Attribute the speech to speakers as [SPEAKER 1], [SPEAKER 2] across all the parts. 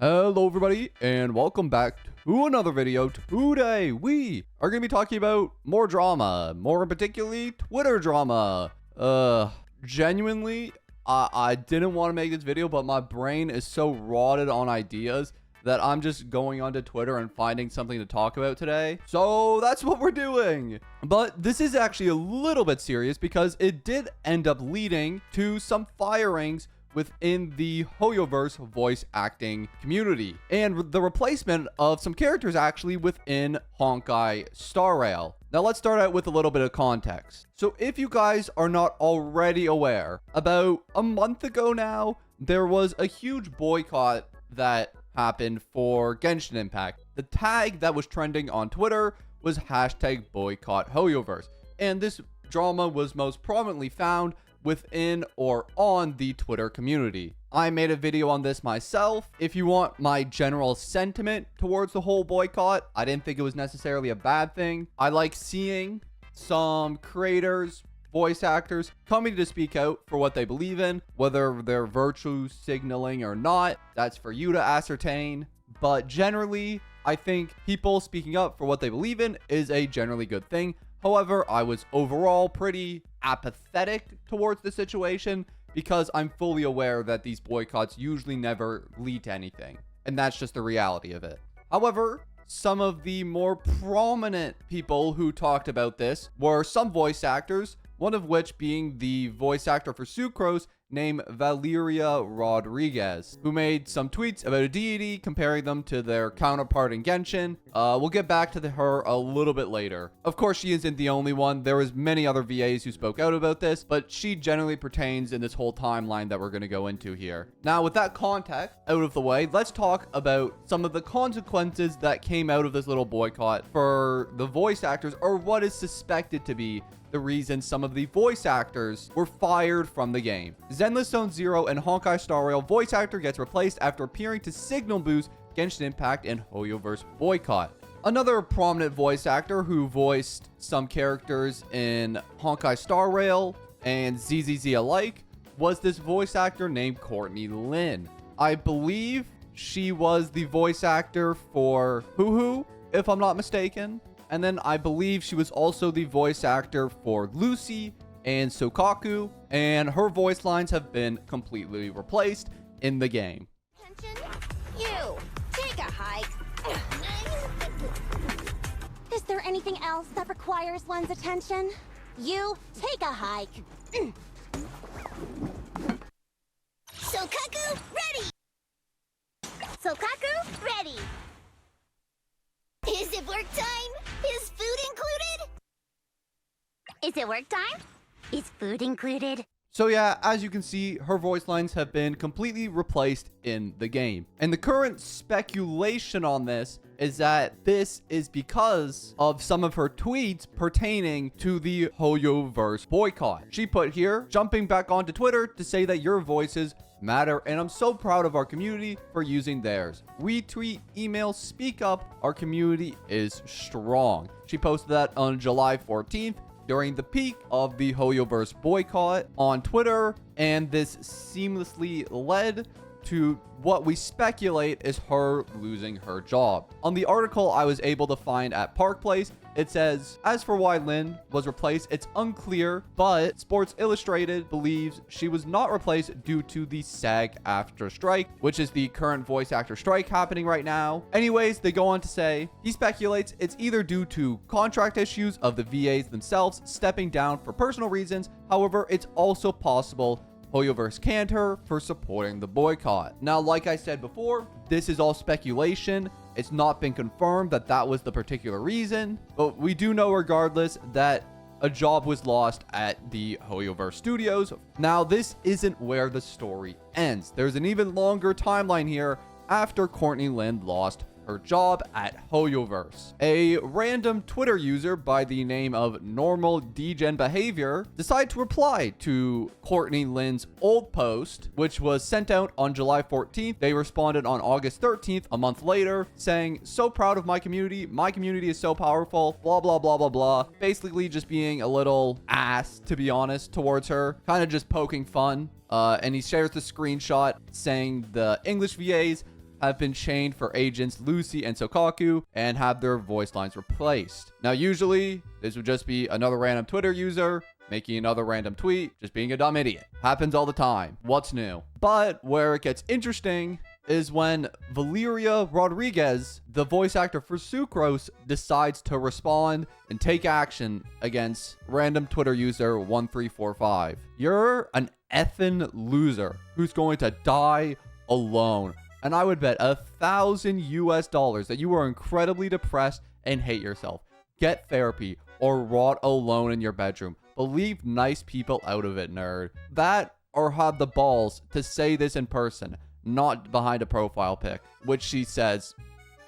[SPEAKER 1] Hello everybody and welcome back to another video. Today we are going to be talking about more drama, more particularly Twitter drama. Genuinely, I didn't want to make this video, but my brain is so rotted on ideas that I'm just going onto Twitter and finding something to talk about today. So that's what we're doing. But this is actually a little bit serious because it did end up leading to some firings within the Hoyoverse voice acting community and the replacement of some characters actually within Honkai Star Rail. Now let's start out with a little bit of context. So if you guys are not already aware, about a month ago now, there was a huge boycott that happened for Genshin Impact. The tag that was trending on Twitter was hashtag boycott Hoyoverse, and this drama was most prominently found within or on the Twitter community. I made a video on this myself. If you want my general sentiment towards the whole boycott, I didn't think it was necessarily a bad thing. I like seeing some creators, voice actors coming to speak out for what they believe in, whether they're virtue signaling or not. That's for you to ascertain. But generally, I think people speaking up for what they believe in is a generally good thing. However, I was overall pretty apathetic towards the situation because I'm fully aware that these boycotts usually never lead to anything. And that's just the reality of it. However, some of the more prominent people who talked about this were some voice actors, one of which being the voice actor for Sucrose named Valeria Rodriguez, who made some tweets about a deity comparing them to their counterpart in Genshin. We'll get back to her a little bit later. Of course, she isn't the only one. There was many other VAs who spoke out about this, but she generally pertains in this whole timeline that we're going to go into here. Now, with that context out of the way, let's talk about some of the consequences that came out of this little boycott for the voice actors, or what is suspected to be the reason some of the voice actors were fired from the game. Zenless Zone Zero and Honkai Star Rail voice actor gets replaced after appearing to signal boost Genshin Impact and Hoyoverse Boycott. Another prominent voice actor who voiced some characters in Honkai Star Rail and ZZZ alike was this voice actor named Courtney Lin. I believe she was the voice actor for Huo Huo, if I'm not mistaken. And then I believe she was also the voice actor for Lucy and Soukaku, and her voice lines have been completely replaced in the game.
[SPEAKER 2] Attention, you, take a hike. Is there anything else that requires one's attention? You, take a hike. Soukaku, ready! Soukaku, ready! Is it work time? Is food included? Is it work time? Is food included?
[SPEAKER 1] So yeah, as you can see, her voice lines have been completely replaced in the game. And the current speculation on this is that this is because of some of her tweets pertaining to the Hoyoverse boycott. She put here, jumping back onto Twitter to say that your voices matter, and I'm so proud of our community for using theirs. Retweet, email, speak up. Our community is strong. She posted that on July 14th during the peak of the Hoyoverse boycott on Twitter, and this seamlessly led to what we speculate is her losing her job. On the article I was able to find at Park Place, it says, as for why Lin was replaced, it's unclear, but Sports Illustrated believes she was not replaced due to the SAG-AFTRA strike, which is the current voice actor strike happening right now. Anyways, they go on to say, he speculates it's either due to contract issues of the VAs themselves stepping down for personal reasons. However, it's also possible Hoyoverse canned her for supporting the boycott. Now, like I said before, this is all speculation. It's not been confirmed that that was the particular reason, but we do know regardless that a job was lost at the Hoyoverse studios. Now, this isn't where the story ends. There's an even longer timeline here after Courtney Lin lost her job at Hoyoverse. A random Twitter user by the name of Normal Degen Behavior decided to reply to Courtney Lin's old post, which was sent out on July 14th. They responded on August 13th, a month later, saying, so proud of my community. My community is so powerful, blah, blah, blah, blah, blah. Basically just being a little ass, to be honest, towards her. Kind of just poking fun. And he shares the screenshot saying the English VAs have been chained for agents Lucy and Soukaku and have their voice lines replaced. Now, usually, this would just be another random Twitter user making another random tweet, just being a dumb idiot. Happens all the time. What's new? But where it gets interesting is when Valeria Rodriguez, the voice actor for Sucrose, decides to respond and take action against random Twitter user 1345. You're an effing loser who's going to die alone. And I would bet $1,000 that you are incredibly depressed and hate yourself. Get therapy or rot alone in your bedroom. But leave nice people out of it, nerd. That or have the balls to say this in person, not behind a profile pic, which she says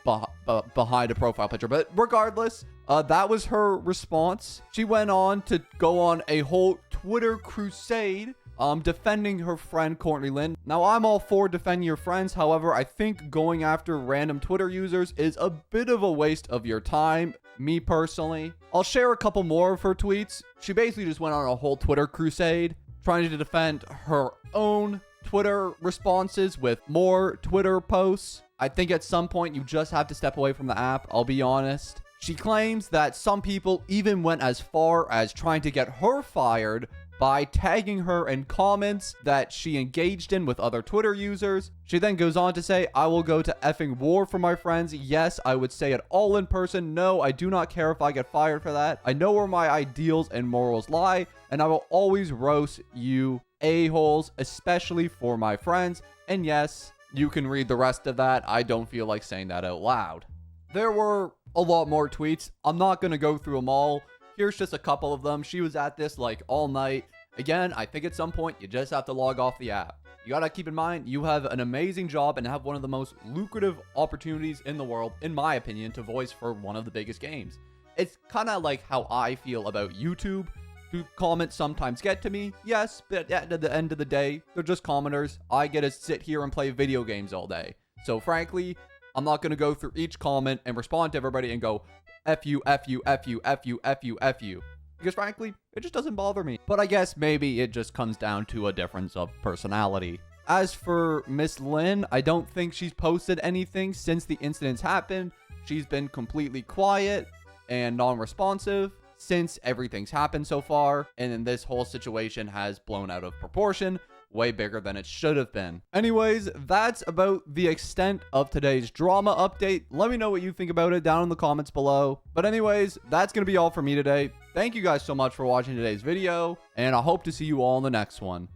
[SPEAKER 1] behind a profile picture. But regardless, that was her response. She went on to go on a whole Twitter crusade defending her friend Courtney Lynn. Now, I'm all for defending your friends. However, I think going after random Twitter users is a bit of a waste of your time. Me personally, I'll share a couple more of her tweets. She basically just went on a whole Twitter crusade trying to defend her own Twitter responses with more Twitter posts. I think at some point you just have to step away from the app. I'll be honest. She claims that some people even went as far as trying to get her fired by tagging her in comments that she engaged in with other Twitter users. She then goes on to say, I will go to effing war for my friends. Yes, I would say it all in person. No, I do not care if I get fired for that. I know where my ideals and morals lie, and I will always roast you a-holes, especially for my friends. And yes, you can read the rest of that. I don't feel like saying that out loud. There were a lot more tweets. I'm not going to go through them all. Here's just a couple of them. She was at this like all night. Again, I think at some point you just have to log off the app. You got to keep in mind, you have an amazing job and have one of the most lucrative opportunities in the world, in my opinion, to voice for one of the biggest games. It's kind of like how I feel about YouTube. Do comments sometimes get to me? Yes, but at the end of the day, they're just commenters. I get to sit here and play video games all day. So frankly, I'm not going to go through each comment and respond to everybody and go, F you, F you, F you, F you, F you, F you. Because frankly, it just doesn't bother me. But I guess maybe it just comes down to a difference of personality. As for Miss Lynn, I don't think she's posted anything since the incidents happened. She's been completely quiet and non-responsive since everything's happened so far. And then this whole situation has blown out of proportion. Way bigger than it should have been. Anyways, that's about the extent of today's drama update. Let me know what you think about it down in the comments below. But anyways, that's going to be all for me today. Thank you guys so much for watching today's video, and I hope to see you all in the next one.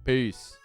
[SPEAKER 1] Peace.